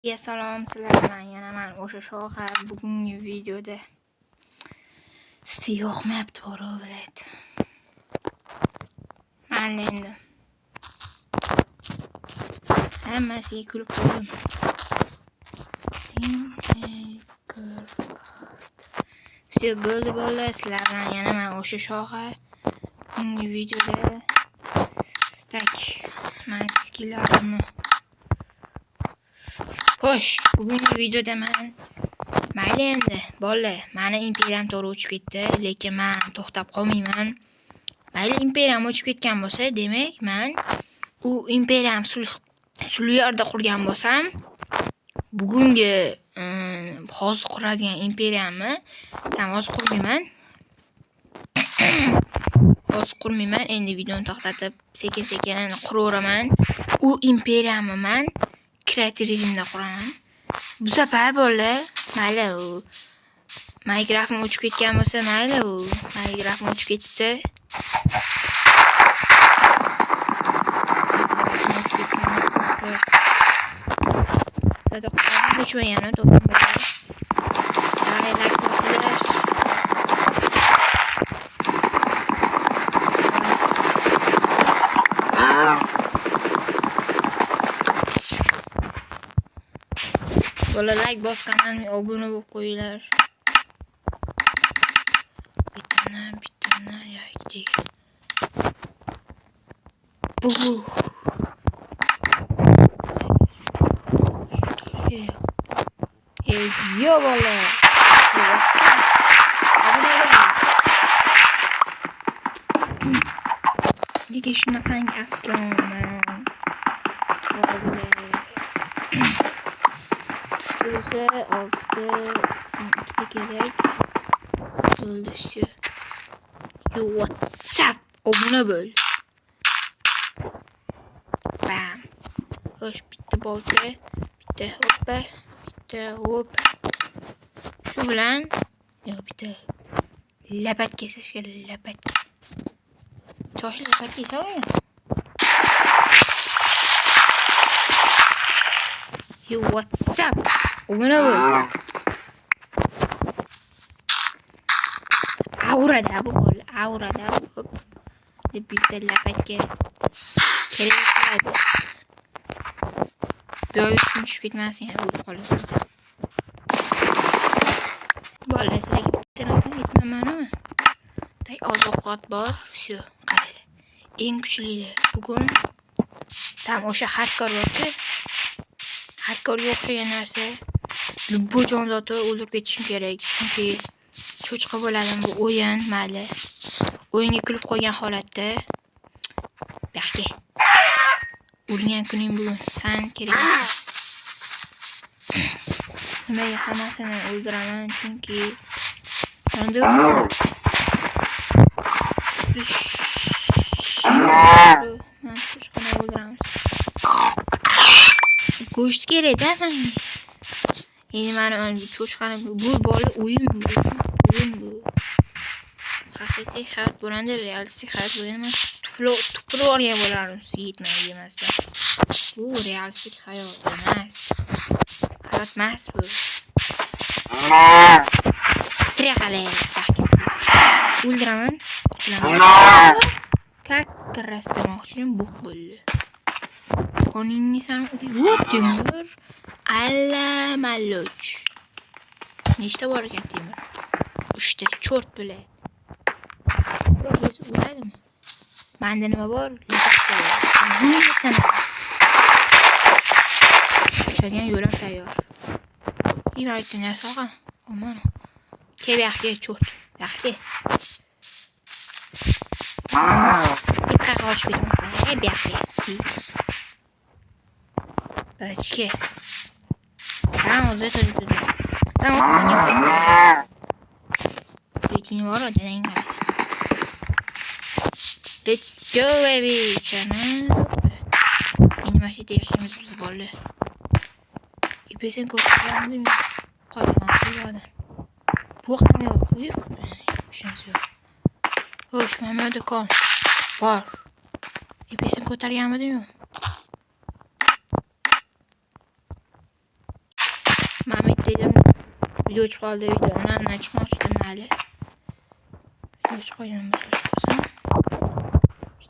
Salom sizlarga yana men o'sha shoxa bugungi videoda siz yoqmayapti bora bilet. Men endi hammasiga kulib qo'ydim. Siz bo'ldi sizlarga yana men o'sha shoxa bugungi videoda tak men skillarimni Xo'sh, bugungi videoda mayli endi bolalar, meni imperiyam to'g'ri o'chib ketdi, lekin men to'xtab qolmayman. Mayli imperiyam o'chib ketgan bo'lsa, demak, men u imperiyam sulh yerda qurgan bo'lsam, bugungi hozir quradigan imperiyamni hozir qurmayman. Hozir qurmayman, endi videoni to'xtatib, sekin-sekin quraveraman. U imperiyamni men kreativ rejimda quraman. Bu safar bolalar, mayli u Minecraft'im o'chib ketgan bo'lsa, mayli u Minecraft'im o'chib ketibdi. Sada qo'yib o'chmagani to'g'ri bo'ladi. Like bosinglar. Bola like bosgandan obuna bo'lib qo'yinglar. Bittani yo'q. Bu. Yo bola. Nega shunaqangi afsuslanman? Şurası altta ikide gerek öldüsü. Yo WhatsApp obuna böl. Bam. Hoş bitti bolta. Bitti hoppa. Bitti hop. Şu bilan yo bitti. Lapat kesishga lapat. Tosh lapat kesaveradi. Yo WhatsApp obuna böl. Aurada bu bol, aurada bu. Bitta lapatga kerak bo'ladi. Yo'q, tushib ketmasin, yana o'lib qolasan. Bolalar telefon etmamanmi? Tay oziq-ovqat bor, shu qaraylar. Eng kuchlilar bugun tam o'sha hardcore borku. Hardcore'ga o'xshagan narsa. Bu jonzotni o'ldirib ketishim kerak, chunki cho'chqa bo'ladim bu o'yin, mayli. O'yinga kulib qo'ygan holatda. Baxti. O'lgan kuning bugun, sen kerak. Nimaga hammasini o'ldiraman, chunki endi men cho'chqani o'ldiramiz. Go'sht kerak-da menga. Endi meni cho'chqani bu bola o'yin bu. Haqiqiy hayot bo'ladi, realistik hayot bo'ladi. Tupurib olgan bo'lardim yetmaydi demasdan. Bu realistik hayot emas. Hayot emas bu. Trexale baxtisi. O'ldiraman. Kakras demoqchim buq bo'ldi. Qoningni san yo'q temir. Alla maloch. Nechta bor ekan temir? 3 ta cho'rt bilan. O'ladimi? Menda nima bor? Uchadigan yo'lim tayyor. Imaytni narsaga. Omana. Kebaxga cho'rt. Yaxshi. Bitta qo'shib ketaman. Baxti. Barachke. Sen o'zing turibdi. Sen o'zing. Lekin bor deding. Let's go baby. Channel. Animasiya yaxshimiz biz bo'ldi. İpesen ko'targandim. Qo'yman. Bu ham yo'q, qo'yib. Shunisi yo'q. Xo'sh, mana do'kon. Bor. İpesen ko'targanmidim-ku. Video chiqoldi, videodan chiqmoqchi mayli. Video chiqayapmiz o'chqolsam.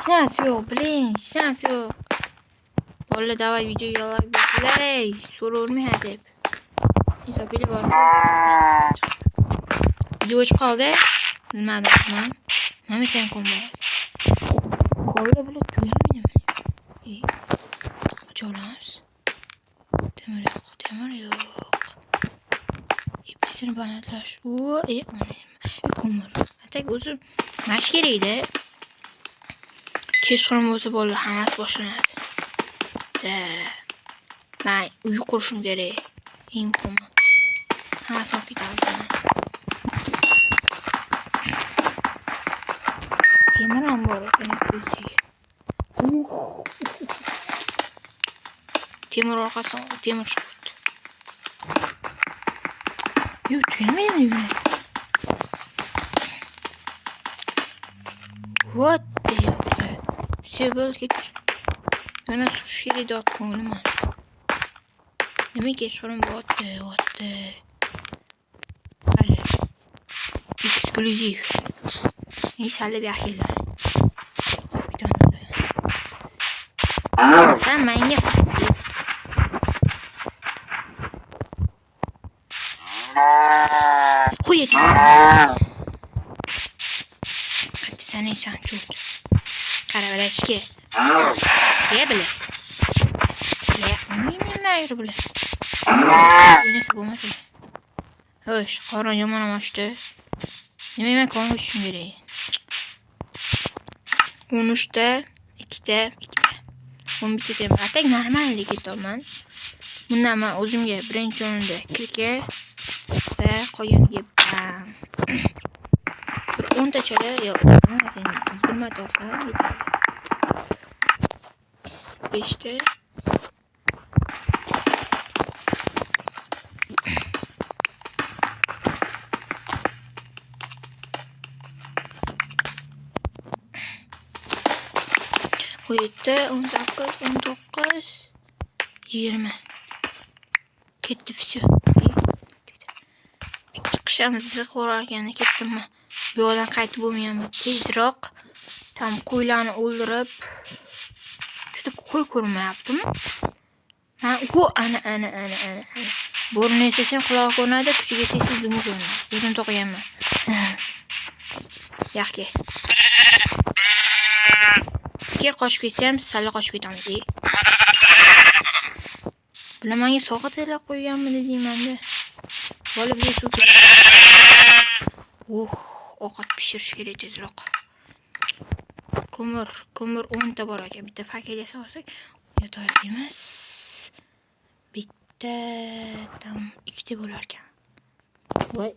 Shans yo'q, блин, shans yo'q. Bola davay videoga like berilay, so'ravermaydi deb. Hisobili bor. Video chiqoldi. Bilmadim men. Nima ekan kombo? Ko'rla bilan tuyulmaydimi? Qachonamiz? Temir yo'q. İpesini banatlash. Ko'mir. Atak o'zi mash kerakda. Kechqurun bo'lsa bo'ldi, hammasi boshlanadi. Men uy qurishim kerak. Eng muhimi. Hammasi olib ketadi. Temir ham bor ekan o'ziga. Temir orqasidan temir chiqdi. Yo'q, tuyamayapti. What the hell? Sebel ketdi. Mana shu yerda otganman. Nimaga kechqurun bo'tdi? Qara. Eksklyuziv. Salib yaxshilar. Sen menga qo'y. Sen insan çoğut. Karabalaşki. Ye bile. Ye. Ne ayrı bile. Neyse bu mesele. Hoş. Karan yaman amaçtı. Yemeğime koymak için gereği. 13'te 2'te 11'te atak normal ketolman. Bundan men o'zimga birinchi o'rinda kirka va qo'yimga 10 tachada yo'q. 20 ta olsam yetadi. 5'te bu 7, 18, 19, 20. Ketdi все. Chiqishimizni ko'rarkan ketdim men. Bu yo'ldan qaytib bo'lmayman. Tezroq tam qo'ylarni o'ldirib. Juda qo'y ko'rmayaptimi? Ha, u ana. Bo'rini esasam quloq ko'radi, kuchiga esasam dumi ko'radi. O'zim to'qiyaman. Yaxshi. Sigir qochib ketsam, salla qochib ketamiz. Bular menga sovg'a tayyorlab qo'yganmidi deyman-da. Bola bir suv kerak. Ovqat pishirish kerak tezroq. Ko'mir 10 ta bor ekan. Bitta fakel yasasak, yetadi emas. Bitta tam 2 ta bo'lar ekan. Voy.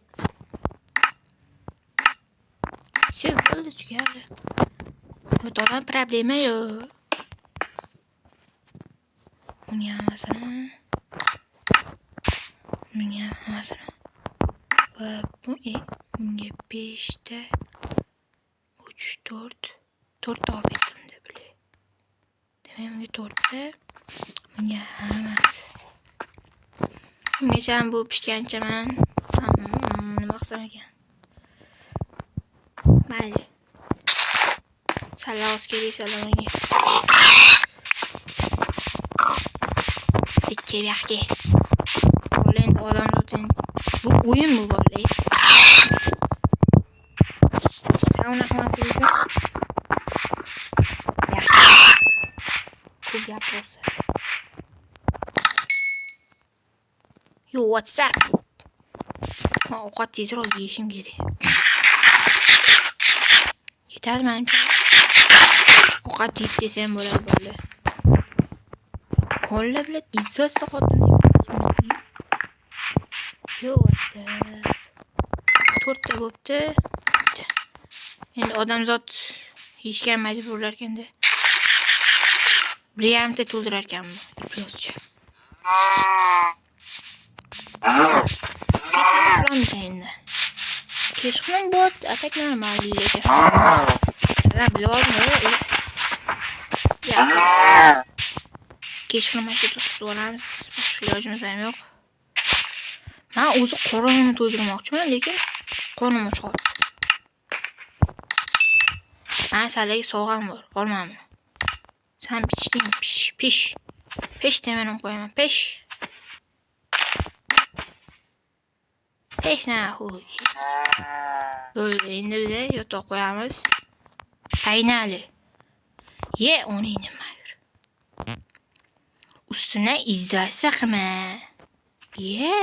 Все, bo'ldi, tugadi. Bu to'g'ri problema yo'q. Bunga hamasini. Va bunga 5 ta 3 4 ta olib ketdim deb bilay. Demak, 4 ta. Bunga hammasi. Bungacha bu pishgancha men nima qilsam ekan? Mayli. Salam kerak salomga. Ikki yaxshi. Bo'len odam uchun bu o'yin mi bo'lay? Sauna xonasi uchun. Yaxshi. Ko'p gapirsa. Yo, WhatsApp. Ovqat tezroq yeyishim kerak. Yetadi menimcha. Ovqat yeb desam bo'ladi. Kolla bilan izzatsa xotin. Yo, WhatsApp. 4 ta bo'pti. Endi odamzod yeyishga majburlar ekanda. 1,5 ta to'ldirar ekanmi? Ifloschi. Qilamiz endi. Kechqurun bot atak normal lekin. Salam bilolmayman. Ya. Kechqurun mashina tutib olamiz. Boshqa ilojimiz ham yo'q. Men o'zi qorong'ini to'ydirmoqchiman, lekin qornim ochqoldi. Men salagi sog'am bor, olmam. Sen pichding, pish. Pesh temenim qo'yaman, pesh. Pesh na xo'y. Bo'ldi, endi biz yotoq qo'yamiz. Qaynali. Ye, uni nima yur. Ustuna izzasi qilma. Ye.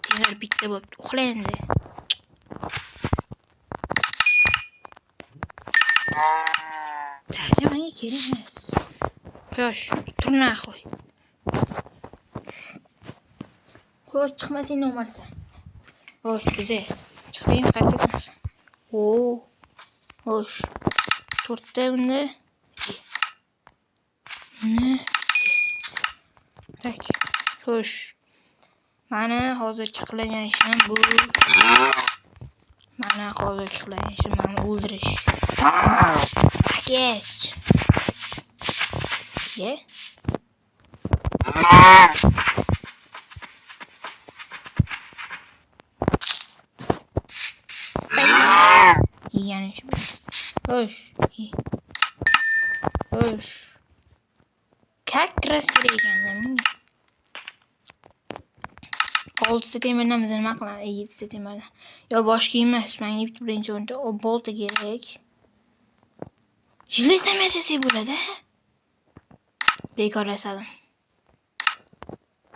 Devar bitta bo'pti, uxla endi. Daraja menga kerak emas. Quyosh, turna qo'y. Quyosh chiqmasang nomarsan. Xo'sh, bize chiqding qaytamiz. Xo'sh. 4 ta bunda. Tak. Xo'sh. Mana hozirgi qilgan ishim bu. Mana hozirgi qilgan ishim meni o'ldirish. Yes. Ye. Yani şu. Hoş. Hoş. Как раз kireyken. 6 temirdan bize nima qiladi? 7 temirdan. Yo boshqa emas. Menga birinchi o'rinda o bolta kerak. Jilesam yasasa bo'ladi. Bekor yasadim.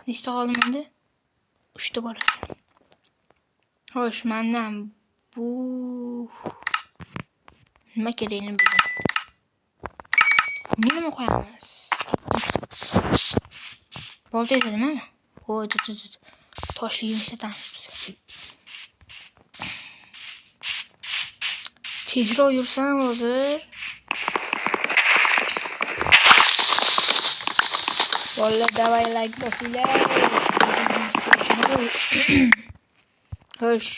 Nechta qoldi menda? 3 ta bor ekan. Xo'sh, mendan bu nima kerakligini bildim. Nima qo'yamiz? Bolta edadimi? Voy, toshligini ishlatamiz. Tezroq yursam hozir. Bolalar davay like bosinglar. Xo'sh.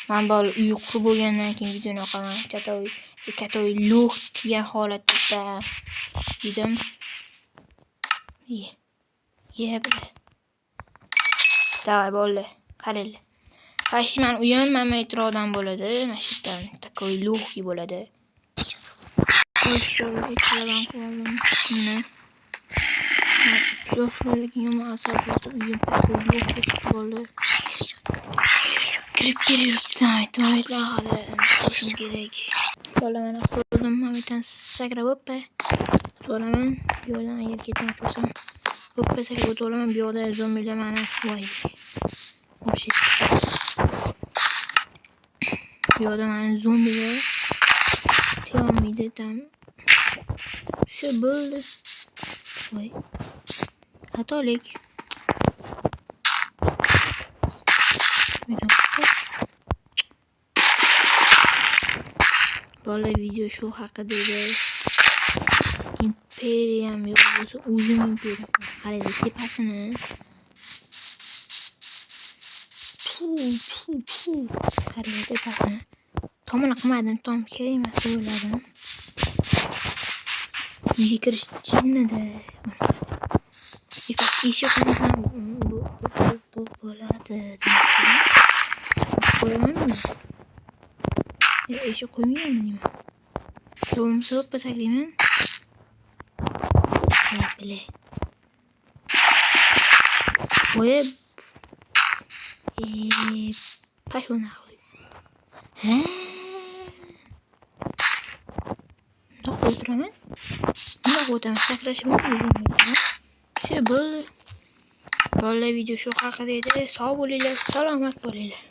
Men bol uyqu bo'lgandan keyin videoni o'qaman. Katoy lo'q degan holatda yedim. Ye bile. Davay bo'ldi. Qaranglar. Qaysi men uyanmam metrodan bo'ladi. Mana shu yerdan takoy lo'q bo'ladi. Xo'sh, e'tibordan qo'yaman. Shuni. Yo'qlik yomon asablar uyim bo'ldi. Kirib yuribdi, hali qo'shim kerak. Bolamani qo'ydim, mamitan sakrab o'ppa. Bo'laman, yo'ldan agar ketmoqchi bo'lsam, o'ppa sakrab o'tolaman, bu yoqda zombilar meni voy. O'sha. Bu yoqda meni zombilar tiyolmaydi tam. Shu bo'ldi. Voy. Xatolik. Bola video shu haqida edi. Imperiyam yo'q bo'lsa, o'zim imperiyam. Qaranglar tepasini. Qaranglar tepasini. Tomini qilmadim, tom kerak emas o'yladim. Uyga kirish jinnida. Eshik ham bu bo'ladi. Ko'ramanmi? Eshik qo'ymaymanmi nima? Bo'lmasa o'ppa saklayman. Bile. Voy. Pashon naqoy. Ha? Ndoq o'tiraman. Ndoq o'taman, sakrashim mumkin. Shu bo'ldi. Bolalar video shu haqida edi. Sog' bo'linglar, salomat bo'linglar.